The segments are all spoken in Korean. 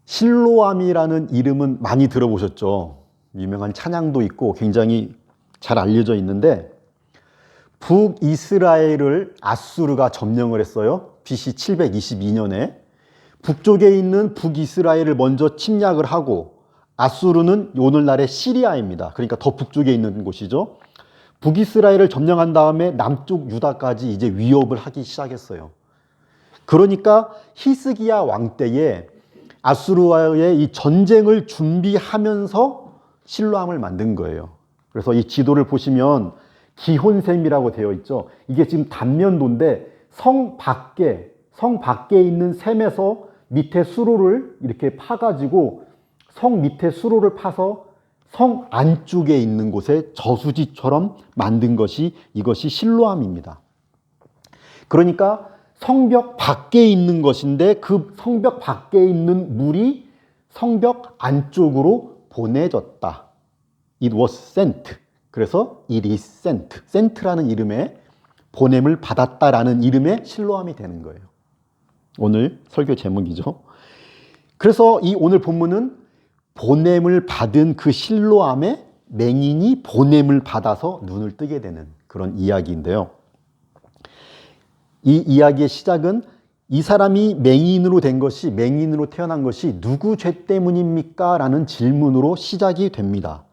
실로암이라는 이름은 많이 들어보셨죠? 유명한 찬양도 있고 굉장히 잘 알려져 있는데 북이스라엘을 아수르가 점령을 했어요. BC 722년에 북쪽에 있는 북이스라엘을 먼저 침략을 하고 아수르는 오늘날의 시리아입니다. 그러니까 더 북쪽에 있는 곳이죠. 북이스라엘을 점령한 다음에 남쪽 유다까지 이제 위협을 하기 시작했어요. 그러니까 히스기야 왕 때에 아수르와의 이 전쟁을 준비하면서 실로암을 만든 거예요. 그래서 이 지도를 보시면 기혼샘이라고 되어 있죠. 이게 지금 단면도인데 성 밖에 있는 샘에서 밑에 수로를 이렇게 파가지고 성 밑에 수로를 파서 성 안쪽에 있는 곳에 저수지처럼 만든 것이 이것이 실로암입니다. 그러니까 성벽 밖에 있는 것인데 그 성벽 밖에 있는 물이 성벽 안쪽으로 보내졌다. It was sent. 그래서 it is sent. sent라는 이름의 보냄을 받았다라는 이름의 실로암이 되는 거예요. 오늘 설교 제목이죠. 그래서 이 오늘 본문은 보냄을 받은 그 실로암의 맹인이 보냄을 받아서 눈을 뜨게 되는 그런 이야기인데요. 이 이야기의 시작은 이 사람이 맹인으로 태어난 것이 누구 죄 때문입니까? 라는 질문으로 시작이 됩니다.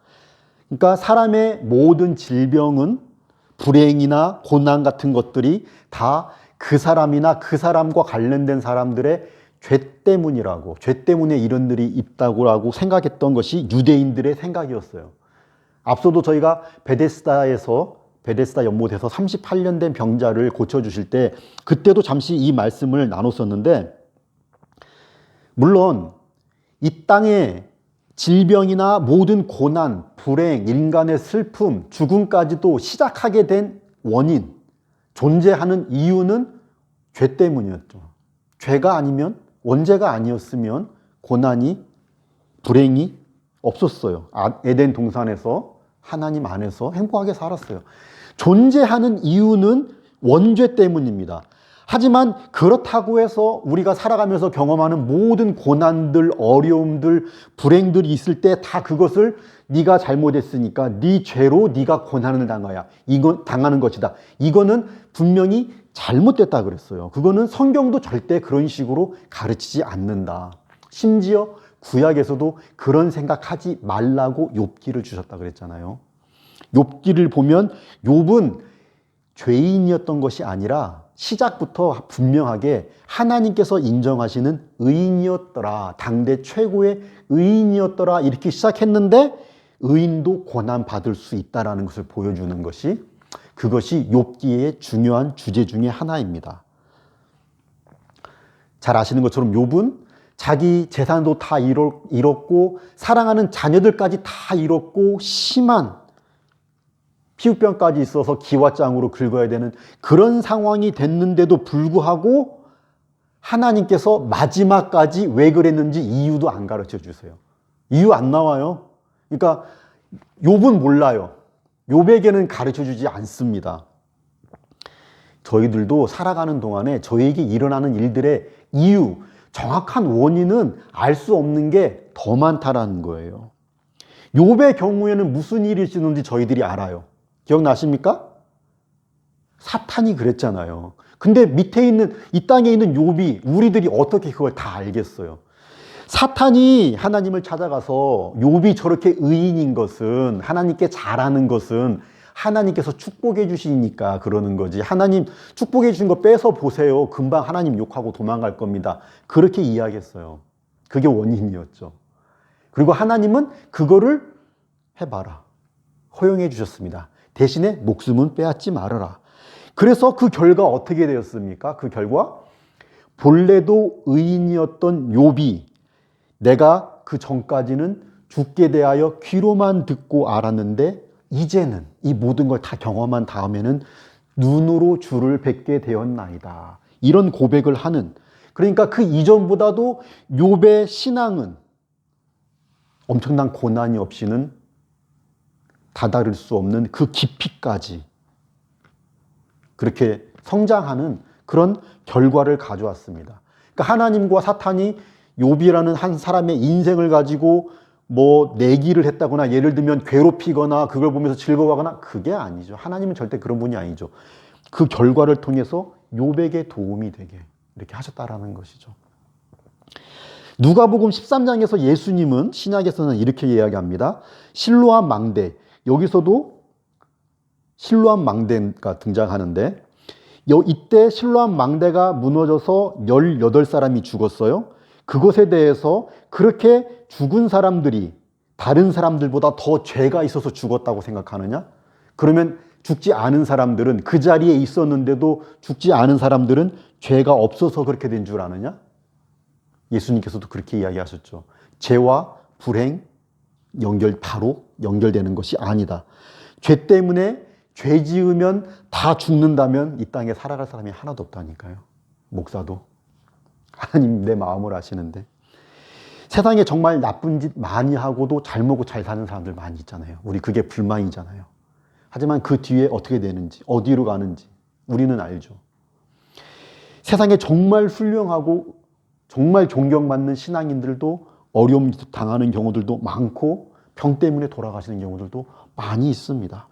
그러니까 사람의 모든 질병은 불행이나 고난 같은 것들이 다 그 사람이나 그 사람과 관련된 사람들의 죄 때문이라고, 죄 때문에 이런 일이 있다고 생각했던 것이 유대인들의 생각이었어요. 앞서도 저희가 베데스다 연못에서 38년 된 병자를 고쳐주실 때 그때도 잠시 이 말씀을 나눴었는데, 물론 이 땅에 질병이나 모든 고난, 불행, 인간의 슬픔, 죽음까지도 시작하게 된 원인, 존재하는 이유는 죄 때문이었죠. 죄가 아니면, 원죄가 아니었으면 고난이, 불행이 없었어요. 에덴 동산에서 하나님 안에서 행복하게 살았어요. 존재하는 이유는 원죄 때문입니다. 하지만 그렇다고 해서 우리가 살아가면서 경험하는 모든 고난들, 어려움들, 불행들이 있을 때 다 그것을 네가 잘못했으니까 네 죄로 네가 고난을 당하는 것이다. 이거는 분명히 잘못됐다 그랬어요. 그거는 성경도 절대 그런 식으로 가르치지 않는다. 심지어 구약에서도 그런 생각하지 말라고 욥기를 주셨다 그랬잖아요. 욥기를 보면 욥은 죄인이었던 것이 아니라 시작부터 분명하게 하나님께서 인정하시는 의인이었더라. 당대 최고의 의인이었더라. 이렇게 시작했는데 의인도 고난받을 수 있다는 것을 보여주는 것이, 그것이 욥기의 중요한 주제 중에 하나입니다. 잘 아시는 것처럼 욥은 자기 재산도 다 잃었고 사랑하는 자녀들까지 다 잃었고 심한 피부병까지 있어서 기와장으로 긁어야 되는 그런 상황이 됐는데도 불구하고 하나님께서 마지막까지 왜 그랬는지 이유도 안 가르쳐 주세요. 이유 안 나와요. 그러니까 욥은 몰라요. 욥에게는 가르쳐 주지 않습니다. 저희들도 살아가는 동안에 저희에게 일어나는 일들의 이유, 정확한 원인은 알 수 없는 게 더 많다라는 거예요. 욥의 경우에는 무슨 일이 있었는지 저희들이 알아요. 기억나십니까? 사탄이 그랬잖아요. 근데 밑에 있는, 이 땅에 있는 욥이, 우리들이 어떻게 그걸 다 알겠어요? 사탄이 하나님을 찾아가서 욥이 저렇게 의인인 것은, 하나님께 잘하는 것은 하나님께서 축복해 주시니까 그러는 거지. 하나님 축복해 주신 거 뺏어 보세요. 금방 하나님 욕하고 도망갈 겁니다. 그렇게 이야기했어요. 그게 원인이었죠. 그리고 하나님은 그거를 해봐라. 허용해 주셨습니다. 대신에 목숨은 빼앗지 말아라. 그래서 그 결과 어떻게 되었습니까? 그 결과 본래도 의인이었던 욥이, 내가 그 전까지는 죽게 대하여 귀로만 듣고 알았는데 이제는 이 모든 걸 다 경험한 다음에는 눈으로 주를 뵙게 되었나이다. 이런 고백을 하는, 그러니까 그 이전보다도 욥의 신앙은 엄청난 고난이 없이는 다다를 수 없는 그 깊이까지 그렇게 성장하는 그런 결과를 가져왔습니다. 그러니까 하나님과 사탄이 욥이라는 한 사람의 인생을 가지고 뭐 내기를 했다거나 예를 들면 괴롭히거나 그걸 보면서 즐거워하거나 그게 아니죠. 하나님은 절대 그런 분이 아니죠. 그 결과를 통해서 욥에게 도움이 되게 이렇게 하셨다라는 것이죠. 누가복음 13장에서 예수님은 신약에서는 이렇게 이야기합니다. 실로암 망대, 여기서도 실로암 망대가 등장하는데 이때 실로암 망대가 무너져서 18사람이 죽었어요. 그것에 대해서 그렇게 죽은 사람들이 다른 사람들보다 더 죄가 있어서 죽었다고 생각하느냐? 그러면 죽지 않은 사람들은 그 자리에 있었는데도 죽지 않은 사람들은 죄가 없어서 그렇게 된 줄 아느냐? 예수님께서도 그렇게 이야기하셨죠. 죄와 불행 바로 연결되는 것이 아니다. 죄 때문에 죄 지으면 다 죽는다면 이 땅에 살아갈 사람이 하나도 없다니까요. 목사도. 하나님 내 마음을 아시는데. 세상에 정말 나쁜 짓 많이 하고도 잘 먹고 잘 사는 사람들 많이 있잖아요. 우리 그게 불만이잖아요. 하지만 그 뒤에 어떻게 되는지, 어디로 가는지 우리는 알죠. 세상에 정말 훌륭하고 정말 존경받는 신앙인들도 어려움 당하는 경우들도 많고 병 때문에 돌아가시는 경우들도 많이 있습니다.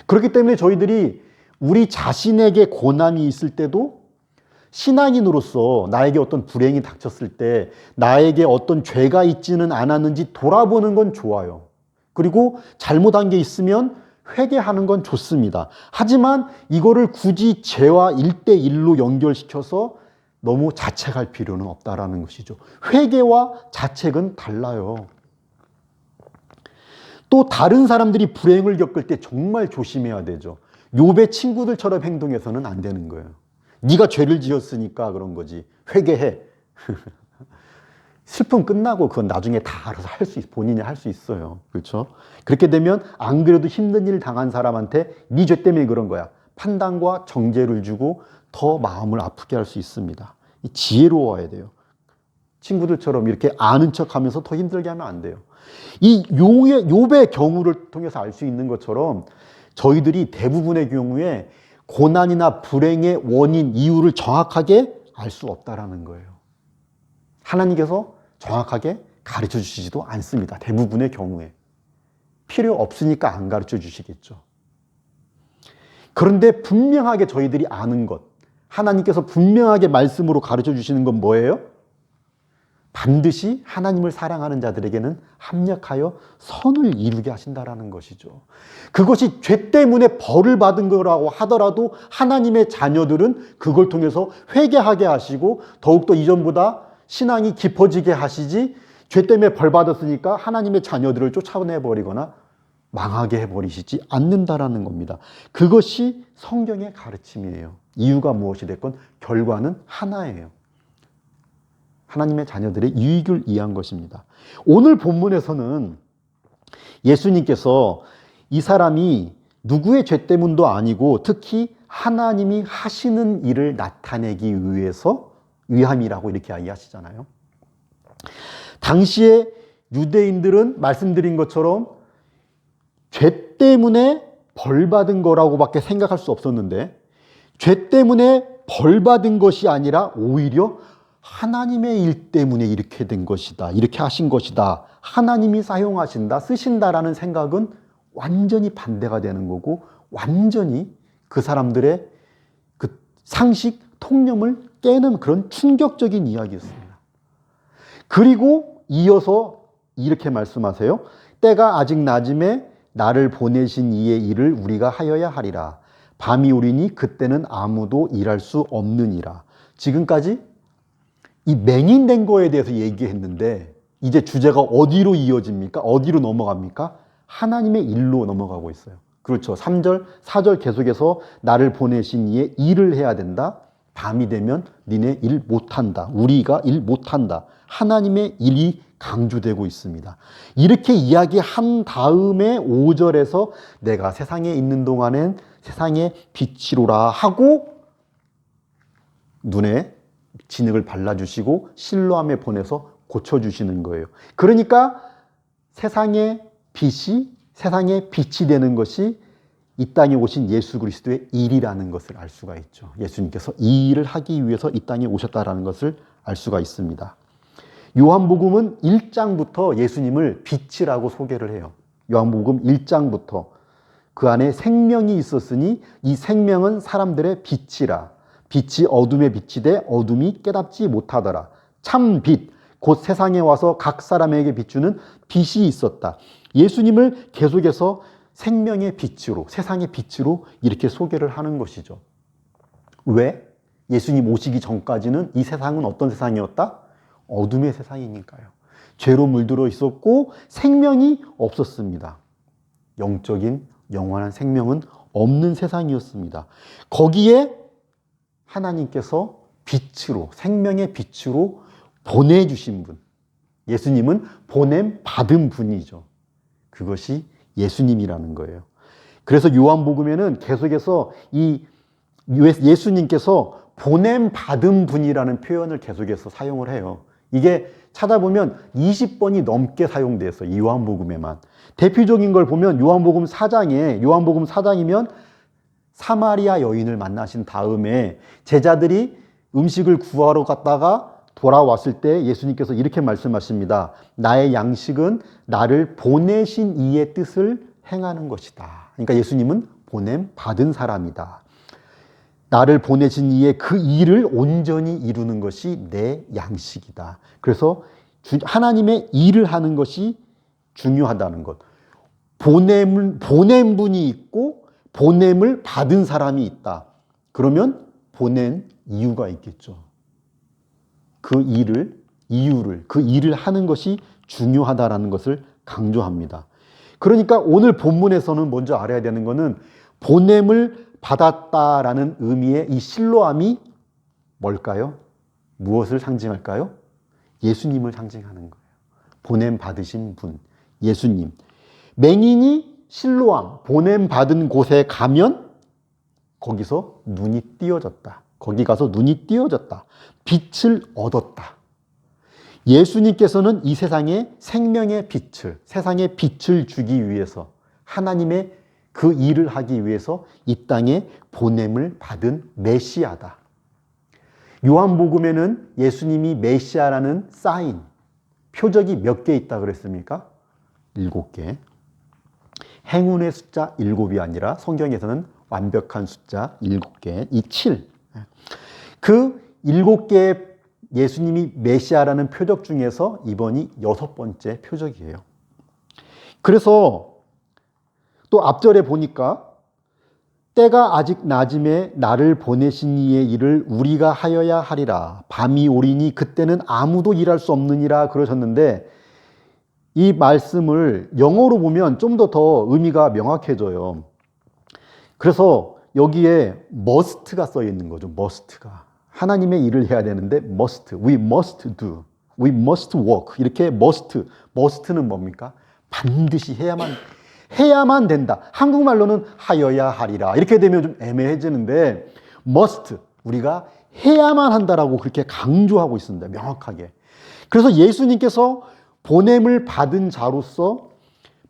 그렇기 때문에 저희들이 우리 자신에게 고난이 있을 때도 신앙인으로서 나에게 어떤 불행이 닥쳤을 때 나에게 어떤 죄가 있지는 않았는지 돌아보는 건 좋아요. 그리고 잘못한 게 있으면 회개하는 건 좋습니다. 하지만 이거를 굳이 죄와 1대1로 연결시켜서 너무 자책할 필요는 없다라는 것이죠. 회개와 자책은 달라요. 또 다른 사람들이 불행을 겪을 때 정말 조심해야 되죠. 욥의 친구들처럼 행동해서는 안 되는 거예요. 네가 죄를 지었으니까 그런 거지. 회개해. 슬픔 끝나고 그건 나중에 다 알아서 본인이 할 수 있어요. 그렇죠? 그렇게 되면 안 그래도 힘든 일 당한 사람한테 네 죄 때문에 그런 거야. 판단과 정죄를 주고 더 마음을 아프게 할 수 있습니다. 지혜로워야 돼요. 친구들처럼 이렇게 아는 척하면서 더 힘들게 하면 안 돼요. 이 욥의 경우를 통해서 알 수 있는 것처럼 저희들이 대부분의 경우에 고난이나 불행의 원인, 이유를 정확하게 알 수 없다라는 거예요. 하나님께서 정확하게 가르쳐 주시지도 않습니다. 대부분의 경우에. 필요 없으니까 안 가르쳐 주시겠죠. 그런데 분명하게 저희들이 아는 것, 하나님께서 분명하게 말씀으로 가르쳐 주시는 건 뭐예요? 반드시 하나님을 사랑하는 자들에게는 합력하여 선을 이루게 하신다라는 것이죠. 그것이 죄 때문에 벌을 받은 거라고 하더라도 하나님의 자녀들은 그걸 통해서 회개하게 하시고 더욱더 이전보다 신앙이 깊어지게 하시지, 죄 때문에 벌 받았으니까 하나님의 자녀들을 쫓아내버리거나 망하게 해버리시지 않는다라는 겁니다. 그것이 성경의 가르침이에요. 이유가 무엇이 됐건 결과는 하나예요. 하나님의 자녀들의 유익을 위한 것입니다. 오늘 본문에서는 예수님께서 이 사람이 누구의 죄 때문도 아니고 특히 하나님이 하시는 일을 나타내기 위함이라고 이렇게 이야기하시잖아요. 당시에 유대인들은 말씀드린 것처럼 죄 때문에 벌 받은 거라고밖에 생각할 수 없었는데, 죄 때문에 벌 받은 것이 아니라 오히려 하나님의 일 때문에 이렇게 된 것이다, 이렇게 하신 것이다, 하나님이 사용하신다, 쓰신다라는 생각은 완전히 반대가 되는 거고, 완전히 그 사람들의 그 상식, 통념을 깨는 그런 충격적인 이야기였습니다. 그리고 이어서 이렇게 말씀하세요. 때가 아직 낮음에 나를 보내신 이의 일을 우리가 하여야 하리라. 밤이 오리니 그때는 아무도 일할 수 없느니라. 지금까지 이 맹인된 거에 대해서 얘기했는데 이제 주제가 어디로 이어집니까? 어디로 넘어갑니까? 하나님의 일로 넘어가고 있어요. 그렇죠. 3절, 4절 계속해서 나를 보내신 이의 일을 해야 된다. 밤이 되면 니네 일 못한다. 우리가 일 못한다. 하나님의 일이 강조되고 있습니다. 이렇게 이야기한 다음에 5절에서 내가 세상에 있는 동안엔 세상의 빛이로라 하고 눈에 진흙을 발라주시고 실로암에 보내서 고쳐주시는 거예요. 그러니까 세상의 빛이 되는 것이 이 땅에 오신 예수 그리스도의 일이라는 것을 알 수가 있죠. 예수님께서 이 일을 하기 위해서 이 땅에 오셨다라는 것을 알 수가 있습니다. 요한복음은 1장부터 예수님을 빛이라고 소개를 해요. 요한복음 1장부터 그 안에 생명이 있었으니 이 생명은 사람들의 빛이라. 빛이 어둠에 비치되 어둠이 깨닫지 못하더라. 참 빛, 곧 세상에 와서 각 사람에게 비추는 빛이 있었다. 예수님을 계속해서 생명의 빛으로, 세상의 빛으로 이렇게 소개를 하는 것이죠. 왜? 예수님 오시기 전까지는 이 세상은 어떤 세상이었다? 어둠의 세상이니까요. 죄로 물들어 있었고 생명이 없었습니다. 영적인 영원한 생명은 없는 세상이었습니다. 거기에 하나님께서 빛으로, 생명의 빛으로 보내주신 분, 예수님은 보냄 받은 분이죠. 그것이 예수님이라는 거예요. 그래서 요한복음에는 계속해서 이 예수님께서 보냄 받은 분이라는 표현을 계속해서 사용을 해요. 이게 찾아보면 20번이 넘게 사용되어 있어요. 이 요한복음에만. 대표적인 걸 보면 요한복음 4장이면 사마리아 여인을 만나신 다음에 제자들이 음식을 구하러 갔다가 돌아왔을 때 예수님께서 이렇게 말씀하십니다. 나의 양식은 나를 보내신 이의 뜻을 행하는 것이다. 그러니까 예수님은 보냄 받은 사람이다. 나를 보내신 이의 그 일을 온전히 이루는 것이 내 양식이다. 그래서 하나님의 일을 하는 것이 중요하다는 것. 보낸 분이 있고 보냄을 받은 사람이 있다. 그러면 보낸 이유가 있겠죠. 그 일을 하는 것이 중요하다라는 것을 강조합니다. 그러니까 오늘 본문에서는 먼저 알아야 되는 것은 보냄을 받았다라는 의미의 이 실로암이 뭘까요? 무엇을 상징할까요? 예수님을 상징하는 거예요. 보냄 받으신 분, 예수님. 맹인이 실로암, 보냄 받은 곳에 가면 거기서 눈이 띄어졌다. 거기 가서 눈이 띄어졌다. 빛을 얻었다. 예수님께서는 이 세상에 생명의 빛을, 세상에 빛을 주기 위해서 하나님의 그 일을 하기 위해서 이 땅에 보냄을 받은 메시아다. 요한복음에는 예수님이 메시아라는 사인, 표적이 몇 개 있다 그랬습니까? 7개. 행운의 숫자 7이 아니라 성경에서는 완벽한 숫자 7개, 이 7. 그 7개의 예수님이 메시아라는 표적 중에서 이번이 6번째 표적이에요. 그래서 또 앞절에 보니까 때가 아직 낮음에 나를 보내신 이의 일을 우리가 하여야 하리라. 밤이 오리니 그때는 아무도 일할 수 없느니라 그러셨는데 이 말씀을 영어로 보면 좀 더 의미가 명확해져요. 그래서 여기에 must가 써 있는 거죠. must가. 하나님의 일을 해야 되는데 must, we must do, we must work. 이렇게 must는 뭡니까? 반드시 해야만 된다. 한국말로는 하여야 하리라. 이렇게 되면 좀 애매해지는데 must, 우리가 해야만 한다라고 그렇게 강조하고 있습니다. 명확하게. 그래서 예수님께서 보냄을 받은 자로서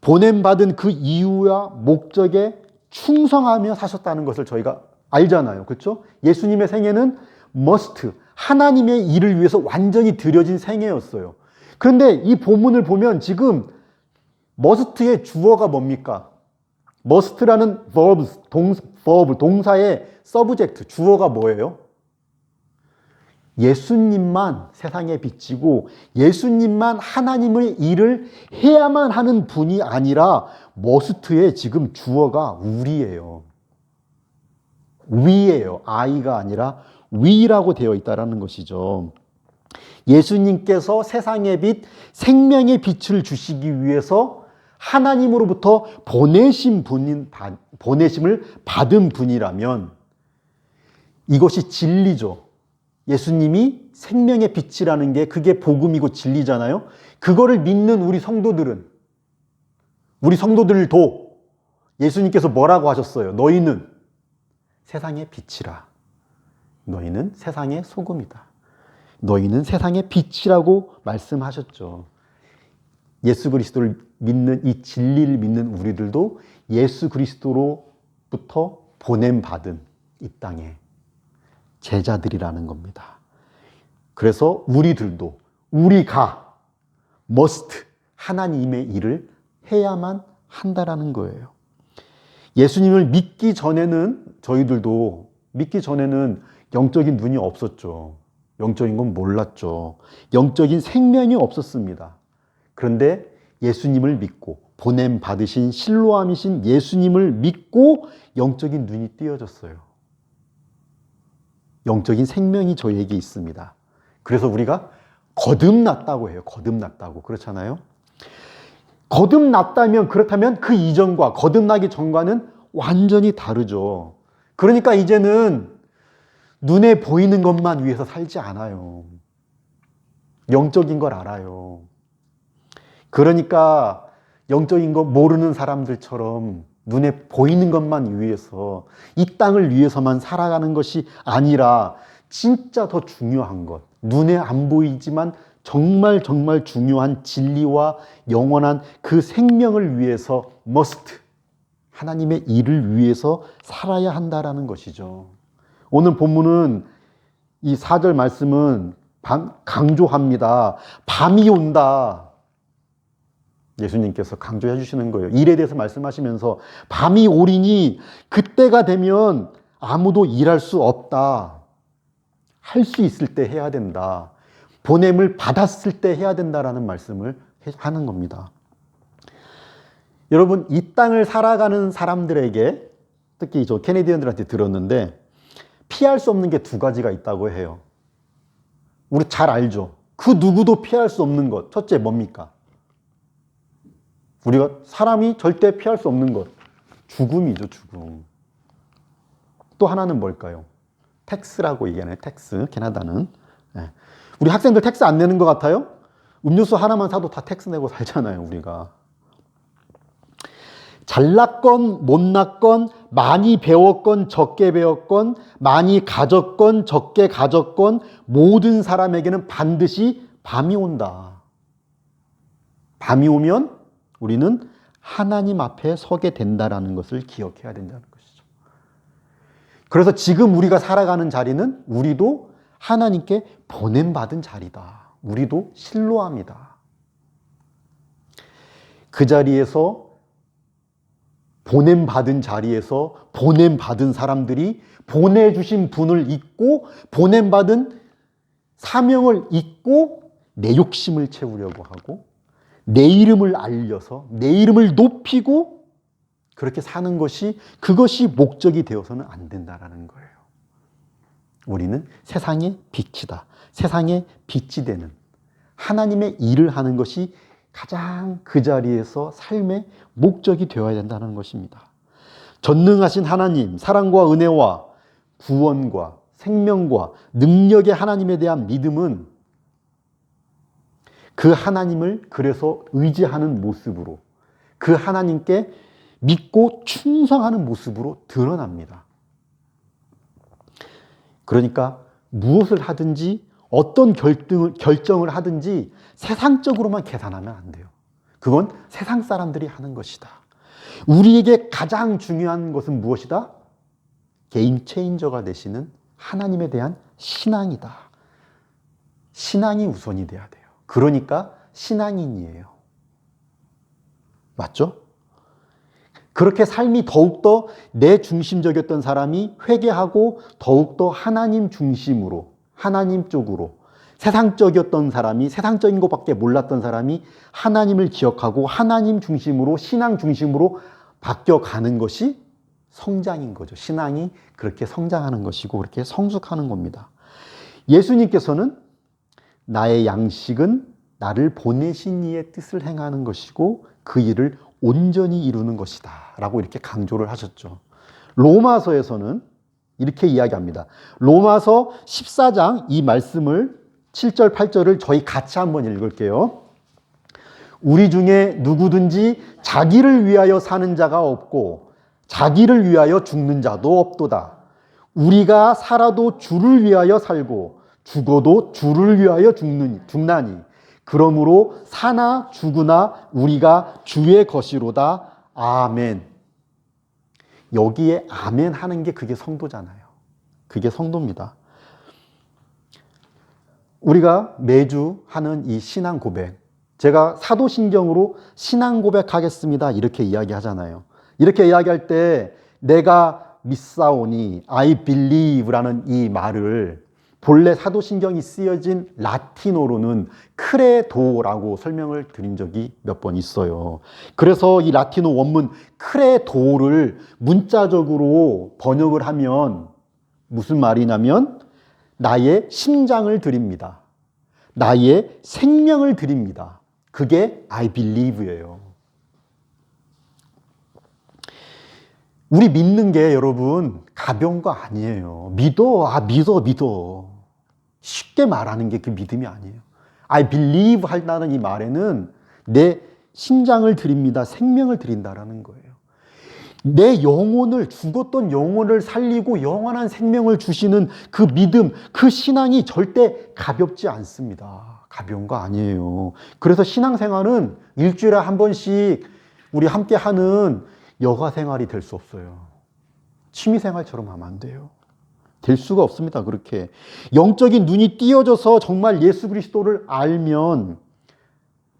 보냄받은 그 이유와 목적에 충성하며 사셨다는 것을 저희가 알잖아요. 그렇죠? 예수님의 생애는 must, 하나님의 일을 위해서 완전히 드려진 생애였어요. 그런데 이 본문을 보면 지금 must의 주어가 뭡니까? must라는 동사의 subject, 주어가 뭐예요? 예수님만 세상에 비치고 예수님만 하나님의 일을 해야만 하는 분이 아니라 must의 지금 주어가 우리예요. we예요. I가 아니라 we라고 되어 있다는 것이죠. 예수님께서 세상의 빛, 생명의 빛을 주시기 위해서 하나님으로부터 보내심을 받은 분이라면 이것이 진리죠. 예수님이 생명의 빛이라는 게 그게 복음이고 진리잖아요. 그거를 믿는 우리 성도들도 예수님께서 뭐라고 하셨어요? 너희는 세상의 빛이라. 너희는 세상의 소금이다. 너희는 세상의 빛이라고 말씀하셨죠. 예수 그리스도를 믿는 이 진리를 믿는 우리들도 예수 그리스도로부터 보냄받은 이 땅에 제자들이라는 겁니다. 그래서 우리들도 우리가 must 하나님의 일을 해야만 한다라는 거예요. 예수님을 믿기 전에는 저희들도 믿기 전에는 영적인 눈이 없었죠. 영적인 건 몰랐죠. 영적인 생명이 없었습니다. 그런데 예수님을 믿고 보냄 받으신 실로암이신 예수님을 믿고 영적인 눈이 띄어졌어요. 영적인 생명이 저에게 있습니다. 그래서 우리가 거듭났다고 해요. 거듭났다고. 그렇잖아요. 거듭났다면 그렇다면 그 이전과 거듭나기 전과는 완전히 다르죠. 그러니까 이제는 눈에 보이는 것만 위해서 살지 않아요. 영적인 걸 알아요. 그러니까 영적인 거 모르는 사람들처럼 눈에 보이는 것만 위해서 이 땅을 위해서만 살아가는 것이 아니라 진짜 더 중요한 것, 눈에 안 보이지만 정말 정말 중요한 진리와 영원한 그 생명을 위해서 must 하나님의 일을 위해서 살아야 한다라는 것이죠. 오늘 본문은 이 4절 말씀은 강조합니다. 밤이 온다. 예수님께서 강조해 주시는 거예요. 일에 대해서 말씀하시면서 밤이 오리니 그때가 되면 아무도 일할 수 없다. 할 수 있을 때 해야 된다. 보냄을 받았을 때 해야 된다라는 말씀을 하는 겁니다. 여러분, 이 땅을 살아가는 사람들에게 특히 저 캐네디언들한테 들었는데 피할 수 없는 게 두 가지가 있다고 해요. 우리 잘 알죠? 그 누구도 피할 수 없는 것. 첫째 뭡니까? 우리가 사람이 절대 피할 수 없는 것. 죽음이죠, 죽음. 또 하나는 뭘까요? 텍스라고 얘기하네요. 텍스, 캐나다는. 네. 우리 학생들 텍스 안 내는 것 같아요? 음료수 하나만 사도 다 텍스 내고 살잖아요, 우리가. 잘났건 못났건 많이 배웠건 적게 배웠건 많이 가졌건 적게 가졌건 모든 사람에게는 반드시 밤이 온다. 밤이 오면 우리는 하나님 앞에 서게 된다라는 것을 기억해야 된다는 것이죠. 그래서 지금 우리가 살아가는 자리는 우리도 하나님께 보냄받은 자리다. 우리도 실로암이다. 그 자리에서 보냄받은 자리에서 보냄받은 사람들이 보내주신 분을 잊고 보냄받은 사명을 잊고 내 욕심을 채우려고 하고 내 이름을 알려서 내 이름을 높이고 그렇게 사는 것이 그것이 목적이 되어서는 안 된다라는 거예요. 우리는 세상의 빛이다. 세상의 빛이 되는 하나님의 일을 하는 것이 가장 그 자리에서 삶의 목적이 되어야 된다는 것입니다. 전능하신 하나님, 사랑과 은혜와 구원과 생명과 능력의 하나님에 대한 믿음은 그 하나님을 그래서 의지하는 모습으로 그 하나님께 믿고 충성하는 모습으로 드러납니다. 그러니까 무엇을 하든지 어떤 결정을 하든지 세상적으로만 계산하면 안 돼요. 그건 세상 사람들이 하는 것이다. 우리에게 가장 중요한 것은 무엇이다? 게임 체인저가 되시는 하나님에 대한 신앙이다. 신앙이 우선이 돼야 돼요. 그러니까 신앙인이에요. 맞죠? 그렇게 삶이 더욱더 내 중심적이었던 사람이 회개하고 더욱더 하나님 중심으로 하나님 쪽으로 세상적이었던 사람이 세상적인 것밖에 몰랐던 사람이 하나님을 기억하고 하나님 중심으로 신앙 중심으로 바뀌어가는 것이 성장인 거죠. 신앙이 그렇게 성장하는 것이고 그렇게 성숙하는 겁니다. 예수님께서는 나의 양식은 나를 보내신 이의 뜻을 행하는 것이고 그 일을 온전히 이루는 것이다 라고 이렇게 강조를 하셨죠. 로마서에서는 이렇게 이야기합니다. 로마서 14장 이 말씀을 7절 8절을 저희 같이 한번 읽을게요. 우리 중에 누구든지 자기를 위하여 사는 자가 없고 자기를 위하여 죽는 자도 없도다. 우리가 살아도 주를 위하여 살고 죽어도 주를 위하여 죽나니 그러므로 사나 죽으나 우리가 주의 것이로다. 아멘. 여기에 아멘 하는 게 그게 성도잖아요. 그게 성도입니다. 우리가 매주 하는 이 신앙 고백, 제가 사도신경으로 신앙 고백하겠습니다 이렇게 이야기하잖아요. 이렇게 이야기할 때 내가 믿사오니 I believe라는 이 말을 본래 사도신경이 쓰여진 라틴어로는 크레도라고 설명을 드린 적이 몇 번 있어요. 그래서 이 라틴어 원문 크레도를 문자적으로 번역을 하면 무슨 말이냐면 나의 심장을 드립니다. 나의 생명을 드립니다. 그게 I believe예요. 우리 믿는 게 여러분 가벼운 거 아니에요. 믿어. 쉽게 말하는 게 그 믿음이 아니에요. I believe 한다는 이 말에는 내 심장을 드립니다. 생명을 드린다라는 거예요. 내 영혼을, 죽었던 영혼을 살리고 영원한 생명을 주시는 그 믿음, 그 신앙이 절대 가볍지 않습니다. 가벼운 거 아니에요. 그래서 신앙생활은 일주일에 한 번씩 우리 함께 하는 여가 생활이 될 수 없어요. 취미생활처럼 하면 안 돼요. 될 수가 없습니다. 그렇게 영적인 눈이 띄어져서 정말 예수 그리스도를 알면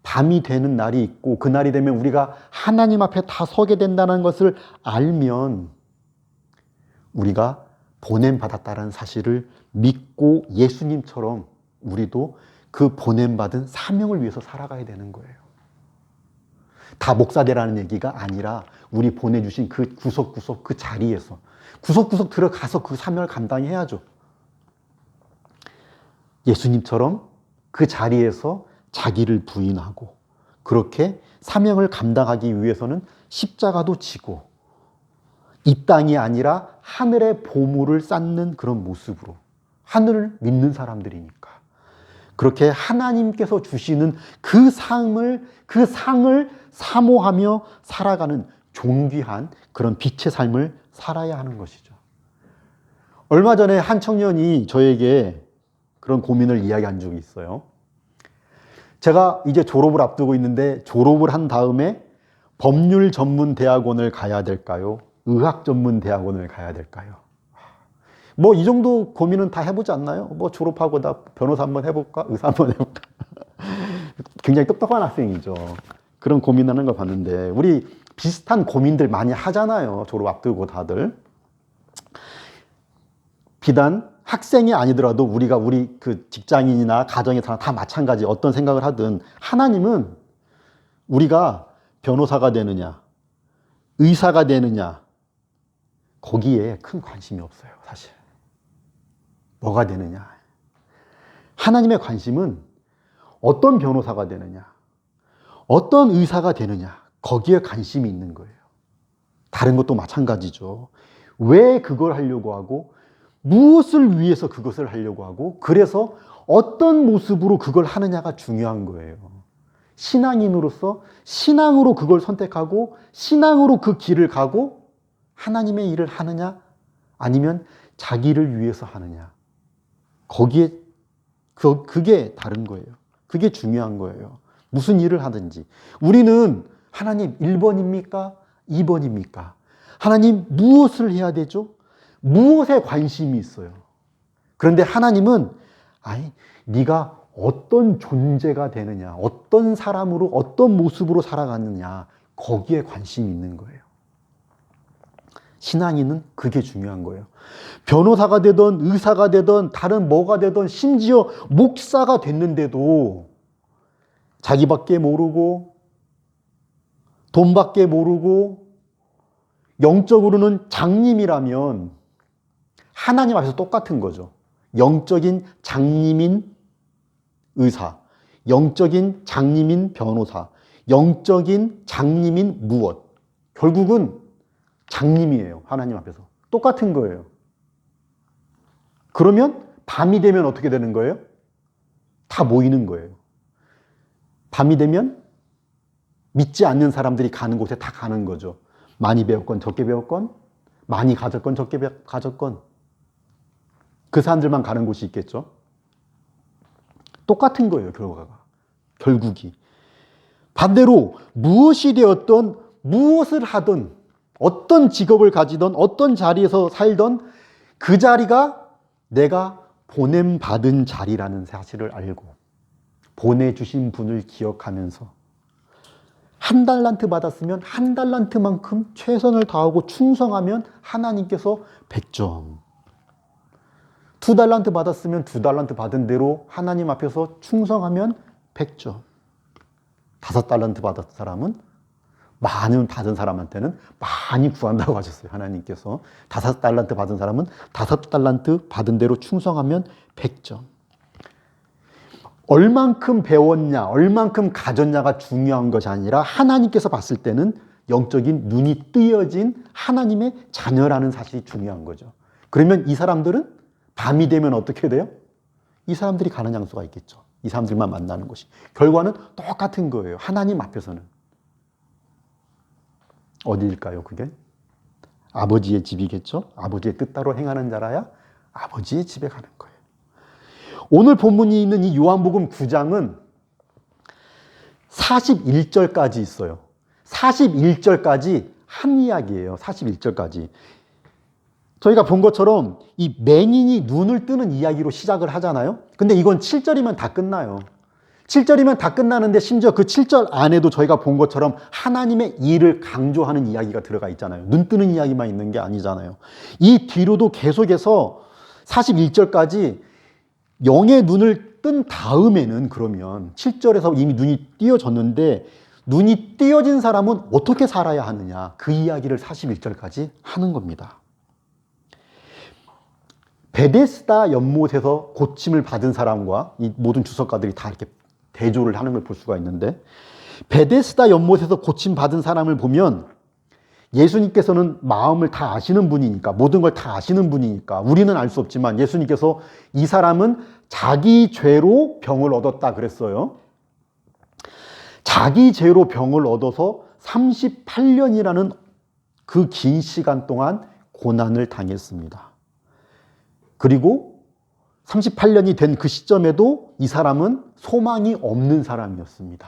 밤이 되는 날이 있고 그 날이 되면 우리가 하나님 앞에 다 서게 된다는 것을 알면 우리가 보냄받았다는 사실을 믿고 예수님처럼 우리도 그 보냄받은 사명을 위해서 살아가야 되는 거예요. 다 목사 되라는 얘기가 아니라 우리 보내주신 그 구석구석 그 자리에서 구석구석 들어가서 그 사명을 감당해야죠. 예수님처럼 그 자리에서 자기를 부인하고 그렇게 사명을 감당하기 위해서는 십자가도 지고 이 땅이 아니라 하늘의 보물을 쌓는 그런 모습으로 하늘을 믿는 사람들이니까 그렇게 하나님께서 주시는 그 상을 사모하며 살아가는 존귀한 그런 빛의 삶을 살아야 하는 것이죠. 얼마 전에 한 청년이 저에게 그런 고민을 이야기한 적이 있어요. 제가 이제 졸업을 앞두고 있는데 졸업을 한 다음에 법률 전문 대학원을 가야 될까요? 의학 전문 대학원을 가야 될까요? 뭐 이 정도 고민은 다 해보지 않나요? 뭐 졸업하고 나 변호사 한번 해볼까? 의사 한번 해볼까? 굉장히 똑똑한 학생이죠. 그런 고민하는 걸 봤는데 우리 비슷한 고민들 많이 하잖아요. 졸업 앞두고 다들. 비단 학생이 아니더라도 우리 그 직장인이나 가정의 사람 다 마찬가지 어떤 생각을 하든 하나님은 우리가 변호사가 되느냐 의사가 되느냐 거기에 큰 관심이 없어요. 사실 뭐가 되느냐 하나님의 관심은 어떤 변호사가 되느냐 어떤 의사가 되느냐 거기에 관심이 있는 거예요. 다른 것도 마찬가지죠. 왜 그걸 하려고 하고 무엇을 위해서 그것을 하려고 하고 그래서 어떤 모습으로 그걸 하느냐가 중요한 거예요. 신앙인으로서 신앙으로 그걸 선택하고 신앙으로 그 길을 가고 하나님의 일을 하느냐 아니면 자기를 위해서 하느냐 거기에 그게 다른 거예요. 그게 중요한 거예요. 무슨 일을 하든지 우리는 하나님 1번입니까? 2번입니까? 하나님 무엇을 해야 되죠? 무엇에 관심이 있어요? 그런데 하나님은 네가 어떤 존재가 되느냐 어떤 사람으로 어떤 모습으로 살아가느냐 거기에 관심이 있는 거예요. 신앙인은 그게 중요한 거예요. 변호사가 되든 의사가 되든 다른 뭐가 되든 심지어 목사가 됐는데도 자기밖에 모르고 돈밖에 모르고 영적으로는 장님이라면 하나님 앞에서 똑같은 거죠. 영적인 장님인 의사, 영적인 장님인 변호사, 영적인 장님인 무엇. 결국은 장님이에요. 하나님 앞에서. 똑같은 거예요. 그러면 밤이 되면 어떻게 되는 거예요? 다 모이는 거예요. 밤이 되면 믿지 않는 사람들이 가는 곳에 다 가는 거죠. 많이 배웠건 적게 배웠건 많이 가졌건 적게 가졌건 그 사람들만 가는 곳이 있겠죠. 똑같은 거예요. 결국이. 반대로 무엇이 되었든 무엇을 하든 어떤 직업을 가지든 어떤 자리에서 살던 그 자리가 내가 보냄받은 자리라는 사실을 알고 보내주신 분을 기억하면서 한 달란트 받았으면 한 달란트만큼 최선을 다하고 충성하면 하나님께서 100점. 두 달란트 받았으면 두 달란트 받은 대로 하나님 앞에서 충성하면 100점. 5달란트 받은 사람은 많은 받은 사람한테는 많이 구한다고 하셨어요. 하나님께서 5달란트 받은 사람은 5달란트 받은 대로 충성하면 100점. 얼만큼 배웠냐, 얼만큼 가졌냐가 중요한 것이 아니라 하나님께서 봤을 때는 영적인 눈이 뜨여진 하나님의 자녀라는 사실이 중요한 거죠. 그러면 이 사람들은 밤이 되면 어떻게 돼요? 이 사람들이 가는 장소가 있겠죠. 이 사람들만 만나는 것이. 결과는 똑같은 거예요. 하나님 앞에서는. 어디일까요, 그게? 아버지의 집이겠죠? 아버지의 뜻대로 행하는 자라야 아버지의 집에 가는 거예요. 오늘 본문이 있는 이 요한복음 9장은 41절까지 있어요. 41절까지 한 이야기예요. 41절까지. 저희가 본 것처럼 이 맹인이 눈을 뜨는 이야기로 시작을 하잖아요. 근데 이건 7절이면 다 끝나요. 7절이면 다 끝나는데 심지어 그 7절 안에도 저희가 본 것처럼 하나님의 일을 강조하는 이야기가 들어가 있잖아요. 눈 뜨는 이야기만 있는 게 아니잖아요. 이 뒤로도 계속해서 41절까지 영의 눈을 뜬 다음에는 그러면 7절에서 이미 눈이 띄어졌는데 눈이 띄어진 사람은 어떻게 살아야 하느냐, 그 이야기를 41절까지 하는 겁니다. 베데스다 연못에서 고침을 받은 사람과 이 모든 주석가들이 다 이렇게 대조를 하는 걸 볼 수가 있는데, 베데스다 연못에서 고침 받은 사람을 보면 예수님께서는 마음을 다 아시는 분이니까, 모든 걸 다 아시는 분이니까 우리는 알 수 없지만 예수님께서 이 사람은 자기 죄로 병을 얻었다 그랬어요. 자기 죄로 병을 얻어서 38년이라는 그 긴 시간 동안 고난을 당했습니다. 그리고 38년이 된 그 시점에도 이 사람은 소망이 없는 사람이었습니다.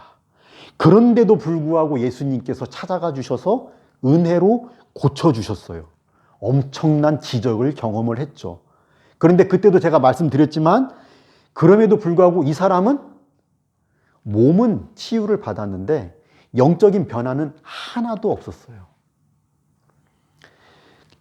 그런데도 불구하고 예수님께서 찾아가 주셔서 은혜로 고쳐주셨어요. 엄청난 기적을 경험을 했죠. 그런데 그때도 제가 말씀드렸지만 그럼에도 불구하고 이 사람은 몸은 치유를 받았는데 영적인 변화는 하나도 없었어요.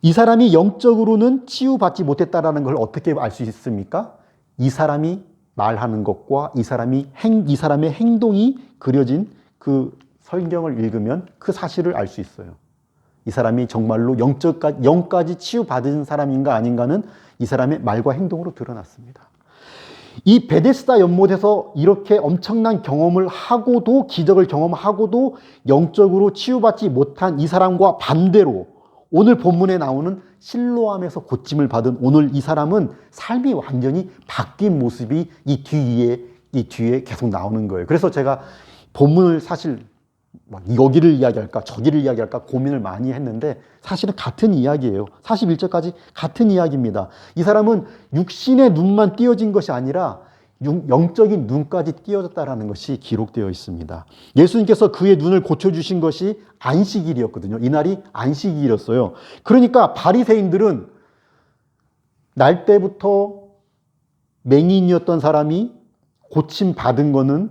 이 사람이 영적으로는 치유받지 못했다는 걸 어떻게 알 수 있습니까? 이 사람이 말하는 것과 이 사람의 행동이 그려진 그 성경을 읽으면 그 사실을 알 수 있어요. 이 사람이 정말로 영까지 치유받은 사람인가 아닌가는 이 사람의 말과 행동으로 드러났습니다. 이 베데스다 연못에서 이렇게 엄청난 경험을 하고도, 기적을 경험하고도 영적으로 치유받지 못한 이 사람과 반대로 오늘 본문에 나오는 실로암에서 고침을 받은 오늘 이 사람은 삶이 완전히 바뀐 모습이 이 뒤에 계속 나오는 거예요. 그래서 제가 본문을 사실 막 여기를 이야기할까 저기를 이야기할까 고민을 많이 했는데 사실은 같은 이야기예요. 41절까지 같은 이야기입니다. 이 사람은 육신의 눈만 띄어진 것이 아니라 영적인 눈까지 띄어졌다는 것이 기록되어 있습니다. 예수님께서 그의 눈을 고쳐주신 것이 안식일이었거든요. 이날이 안식일이었어요. 그러니까 바리새인들은 날 때부터 맹인이었던 사람이 고침받은 거는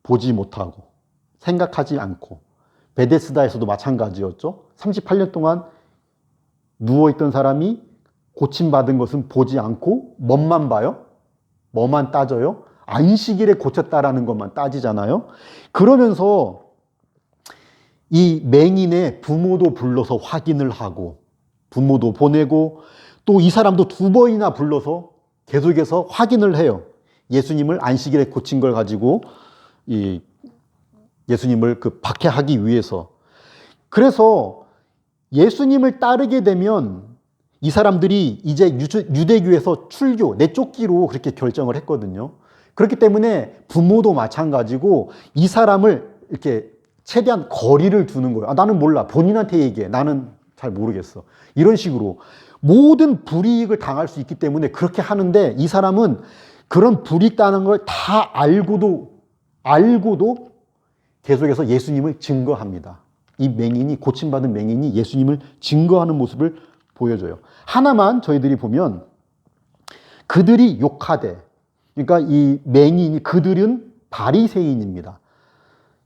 보지 못하고 생각하지 않고, 베데스다에서도 마찬가지였죠. 38년 동안 누워있던 사람이 고침받은 것은 보지 않고 뭐만 봐요? 뭐만 따져요? 안식일에 고쳤다라는 것만 따지잖아요. 그러면서 이 맹인의 부모도 불러서 확인을 하고 부모도 보내고 또 이 사람도 2번이나 불러서 계속해서 확인을 해요. 예수님을 안식일에 고친 걸 가지고 예수님을 박해하기 위해서. 그래서 예수님을 따르게 되면 이 사람들이 이제 유대교에서 내쫓기로 그렇게 결정을 했거든요. 그렇기 때문에 부모도 마찬가지고 이 사람을 이렇게 최대한 거리를 두는 거예요. 나는 몰라. 본인한테 얘기해. 나는 잘 모르겠어. 이런 식으로 모든 불이익을 당할 수 있기 때문에 그렇게 하는데 이 사람은 그런 불이익 당하는 걸 다 알고도 계속해서 예수님을 증거합니다. 이 맹인이, 고침받은 맹인이 예수님을 증거하는 모습을 보여줘요. 하나만 저희들이 보면 그들이 욕하되, 그러니까 이 맹인이, 그들은 바리새인입니다.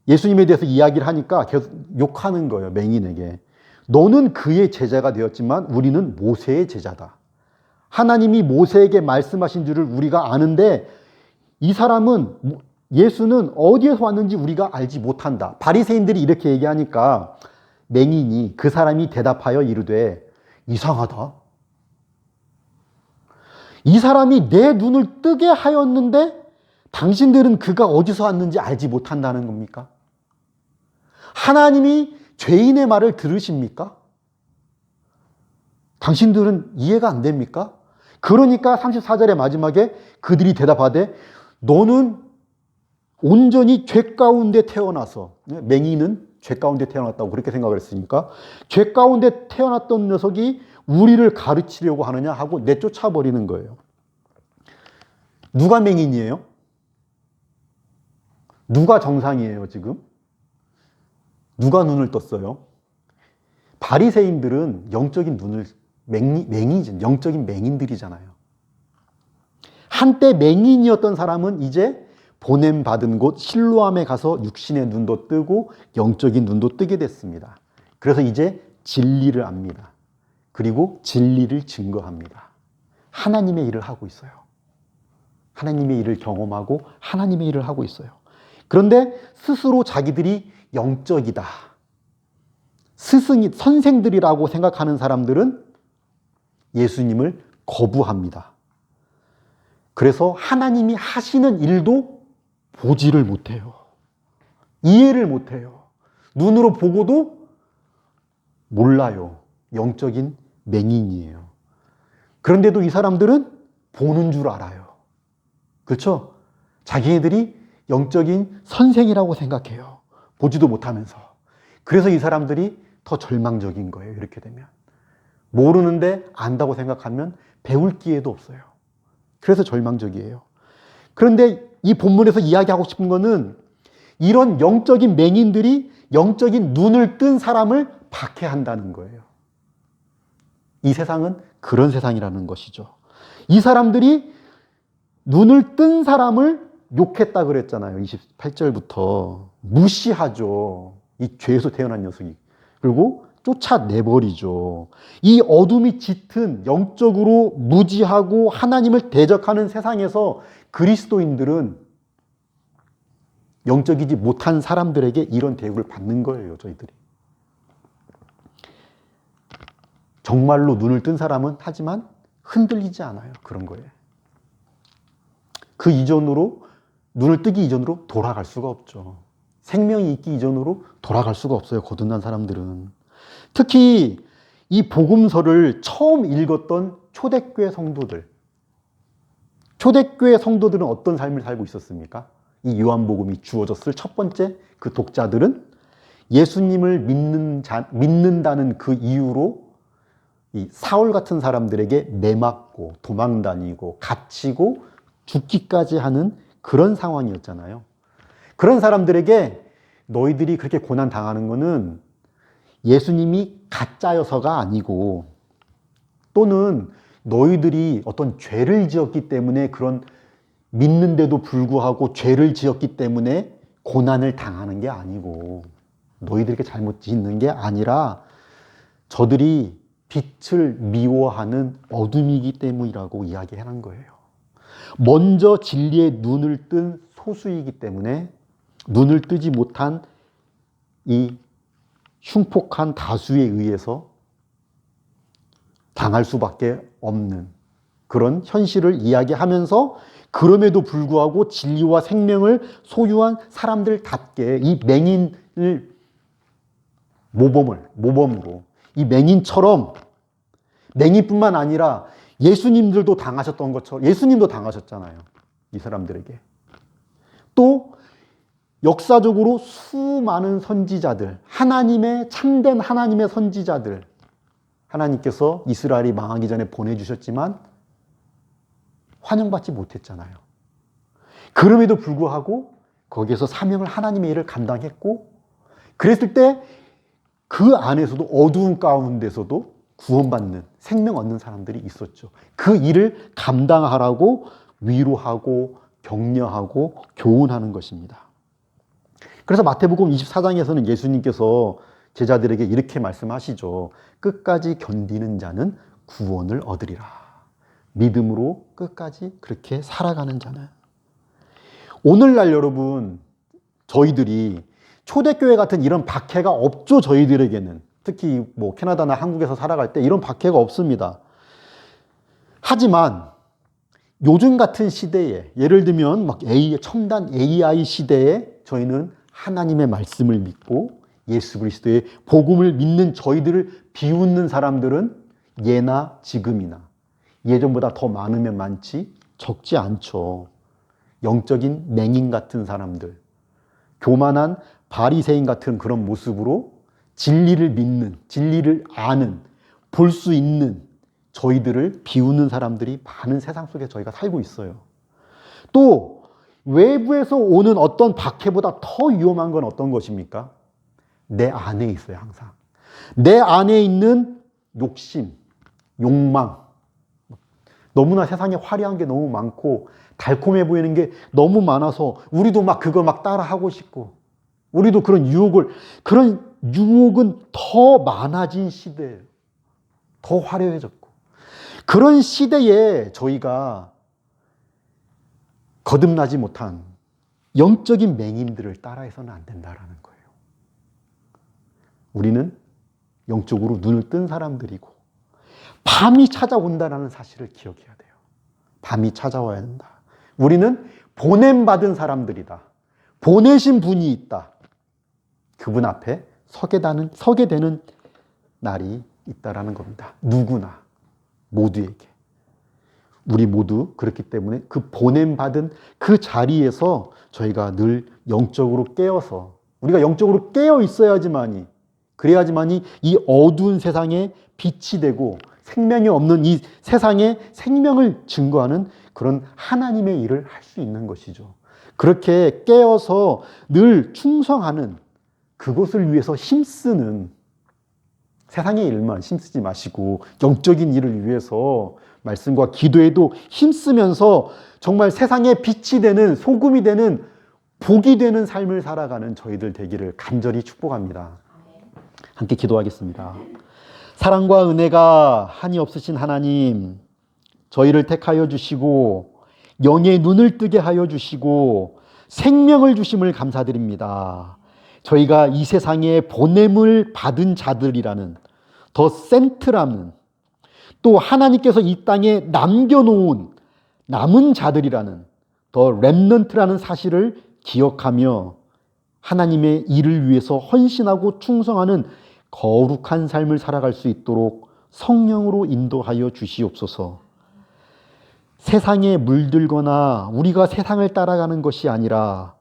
예수님에 대해서 이야기를 하니까 계속 욕하는 거예요, 맹인에게. 너는 그의 제자가 되었지만 우리는 모세의 제자다. 하나님이 모세에게 말씀하신 줄을 우리가 아는데 이 사람은, 예수는 어디에서 왔는지 우리가 알지 못한다. 바리새인들이 이렇게 얘기하니까 맹인이, 그 사람이 대답하여 이르되 이상하다. 이 사람이 내 눈을 뜨게 하였는데 당신들은 그가 어디서 왔는지 알지 못한다는 겁니까? 하나님이 죄인의 말을 들으십니까? 당신들은 이해가 안 됩니까? 그러니까 34절의 마지막에 그들이 대답하되 너는 온전히 죄 가운데 태어나서, 맹인은 죄 가운데 태어났다고 그렇게 생각을 했으니까 죄 가운데 태어났던 녀석이 우리를 가르치려고 하느냐 하고 내쫓아 버리는 거예요. 누가 맹인이에요? 누가 정상이에요 지금? 누가 눈을 떴어요? 바리새인들은 영적인 눈을, 맹인이죠. 영적인 맹인들이잖아요. 한때 맹인이었던 사람은 이제 보냄받은 곳 실로암에 가서 육신의 눈도 뜨고 영적인 눈도 뜨게 됐습니다. 그래서 이제 진리를 압니다. 그리고 진리를 증거합니다. 하나님의 일을 하고 있어요. 하나님의 일을 경험하고 하나님의 일을 하고 있어요. 그런데 스스로 자기들이 영적이다, 스승이, 선생들이라고 생각하는 사람들은 예수님을 거부합니다. 그래서 하나님이 하시는 일도 보지를 못해요. 이해를 못해요. 눈으로 보고도 몰라요. 영적인 맹인이에요. 그런데도 이 사람들은 보는 줄 알아요. 그렇죠? 자기네들이 영적인 선생이라고 생각해요. 보지도 못하면서. 그래서 이 사람들이 더 절망적인 거예요. 이렇게 되면. 모르는데 안다고 생각하면 배울 기회도 없어요. 그래서 절망적이에요. 그런데 이 본문에서 이야기하고 싶은 거는 이런 영적인 맹인들이 영적인 눈을 뜬 사람을 박해한다는 거예요. 이 세상은 그런 세상이라는 것이죠. 이 사람들이 눈을 뜬 사람을 욕했다 그랬잖아요. 28절부터. 무시하죠. 이 죄에서 태어난 녀석이. 그리고 쫓아내버리죠. 이 어둠이 짙은 영적으로 무지하고 하나님을 대적하는 세상에서 그리스도인들은 영적이지 못한 사람들에게 이런 대우를 받는 거예요. 저희들이. 정말로 눈을 뜬 사람은 하지만 흔들리지 않아요. 그런 거예요. 그 이전으로, 눈을 뜨기 이전으로 돌아갈 수가 없죠. 생명이 있기 이전으로 돌아갈 수가 없어요. 거듭난 사람들은. 특히 이 복음서를 처음 읽었던 초대교회 성도들. 초대교회 성도들은 어떤 삶을 살고 있었습니까? 이 요한복음이 주어졌을 첫 번째 그 독자들은 예수님을 믿는다는 그 이유로 이 사울 같은 사람들에게 매맞고 도망다니고 갇히고 죽기까지 하는 그런 상황이었잖아요. 그런 사람들에게 너희들이 그렇게 고난 당하는 거는 예수님이 가짜여서가 아니고, 또는 너희들이 어떤 죄를 지었기 때문에, 그런 믿는데도 불구하고 죄를 지었기 때문에 고난을 당하는 게 아니고, 너희들에게 잘못 짓는 게 아니라 저들이 빛을 미워하는 어둠이기 때문이라고 이야기하는 거예요. 먼저 진리의 눈을 뜬 소수이기 때문에 눈을 뜨지 못한 이 흉폭한 다수에 의해서 당할 수밖에 없는 그런 현실을 이야기하면서, 그럼에도 불구하고 진리와 생명을 소유한 사람들답게 이 맹인을 모범으로, 이 맹인처럼, 맹인뿐만 아니라 예수님들도 당하셨던 것처럼, 예수님도 당하셨잖아요. 이 사람들에게. 또 역사적으로 수많은 선지자들, 참된 하나님의 선지자들, 하나님께서 이스라엘이 망하기 전에 보내주셨지만 환영받지 못했잖아요. 그럼에도 불구하고 거기에서 사명을, 하나님의 일을 감당했고, 그랬을 때 그 안에서도, 어두운 가운데서도 구원받는, 생명 얻는 사람들이 있었죠. 그 일을 감당하라고 위로하고 격려하고 교훈하는 것입니다. 그래서 마태복음 24장에서는 예수님께서 제자들에게 이렇게 말씀하시죠. 끝까지 견디는 자는 구원을 얻으리라. 믿음으로 끝까지 그렇게 살아가는 자는. 오늘날 여러분, 저희들이 초대교회 같은 이런 박해가 없죠. 저희들에게는. 특히 뭐 캐나다나 한국에서 살아갈 때 이런 박해가 없습니다. 하지만 요즘 같은 시대에, 예를 들면 막 첨단 AI 시대에 저희는 하나님의 말씀을 믿고 예수 그리스도의 복음을 믿는 저희들을 비웃는 사람들은 예나 지금이나 예전보다 더 많으면 많지 적지 않죠. 영적인 맹인 같은 사람들, 교만한 바리새인 같은 그런 모습으로 진리를 믿는, 진리를 아는, 볼 수 있는 저희들을 비웃는 사람들이 많은 세상 속에 저희가 살고 있어요. 또 외부에서 오는 어떤 박해보다 더 위험한 건 어떤 것입니까? 내 안에 있어요, 항상. 내 안에 있는 욕심, 욕망. 너무나 세상에 화려한 게 너무 많고 달콤해 보이는 게 너무 많아서 우리도 막 그거 막 따라 하고 싶고 우리도 그런 유혹은 더 많아진 시대예요. 더 화려해졌고. 그런 시대에 저희가 거듭나지 못한 영적인 맹인들을 따라해서는 안 된다라는 거예요. 우리는 영적으로 눈을 뜬 사람들이고 밤이 찾아온다라는 사실을 기억해야 돼요. 밤이 찾아와야 된다. 우리는 보냄받은 사람들이다. 보내신 분이 있다. 그분 앞에 서게 되는 날이 있다라는 겁니다. 누구나, 모두에게. 우리 모두 그렇기 때문에 그 보냄받은 그 자리에서 저희가 늘 영적으로 깨어서, 우리가 영적으로 깨어 있어야지만이, 그래야지만이 이 어두운 세상에 빛이 되고 생명이 없는 이 세상에 생명을 증거하는 그런 하나님의 일을 할 수 있는 것이죠. 그렇게 깨어서 늘 충성하는, 그것을 위해서 힘쓰는, 세상의 일만 힘쓰지 마시고 영적인 일을 위해서 말씀과 기도에도 힘쓰면서 정말 세상에 빛이 되는, 소금이 되는, 복이 되는 삶을 살아가는 저희들 되기를 간절히 축복합니다. 함께 기도하겠습니다. 사랑과 은혜가 한이 없으신 하나님, 저희를 택하여 주시고 영의 눈을 뜨게 하여 주시고 생명을 주심을 감사드립니다. 저희가 이 세상에 보냄을 받은 자들이라는, 더 센트라는, 또 하나님께서 이 땅에 남겨놓은 남은 자들이라는, 더 렘넌트라는 사실을 기억하며 하나님의 일을 위해서 헌신하고 충성하는 거룩한 삶을 살아갈 수 있도록 성령으로 인도하여 주시옵소서. 세상에 물들거나 우리가 세상을 따라가는 것이 아니라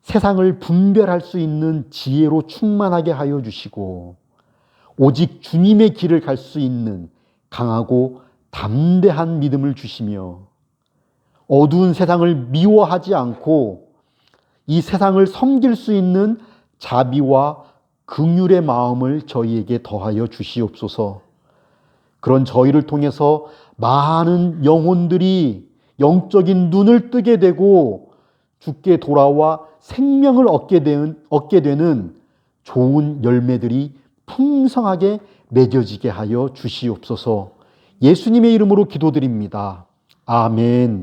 세상을 분별할 수 있는 지혜로 충만하게 하여 주시고 오직 주님의 길을 갈 수 있는 강하고 담대한 믿음을 주시며 어두운 세상을 미워하지 않고 이 세상을 섬길 수 있는 자비와 긍휼의 마음을 저희에게 더하여 주시옵소서. 그런 저희를 통해서 많은 영혼들이 영적인 눈을 뜨게 되고 주께 돌아와 생명을 얻게 되는 좋은 열매들이 풍성하게 맺어지게 하여 주시옵소서. 예수님의 이름으로 기도드립니다. 아멘.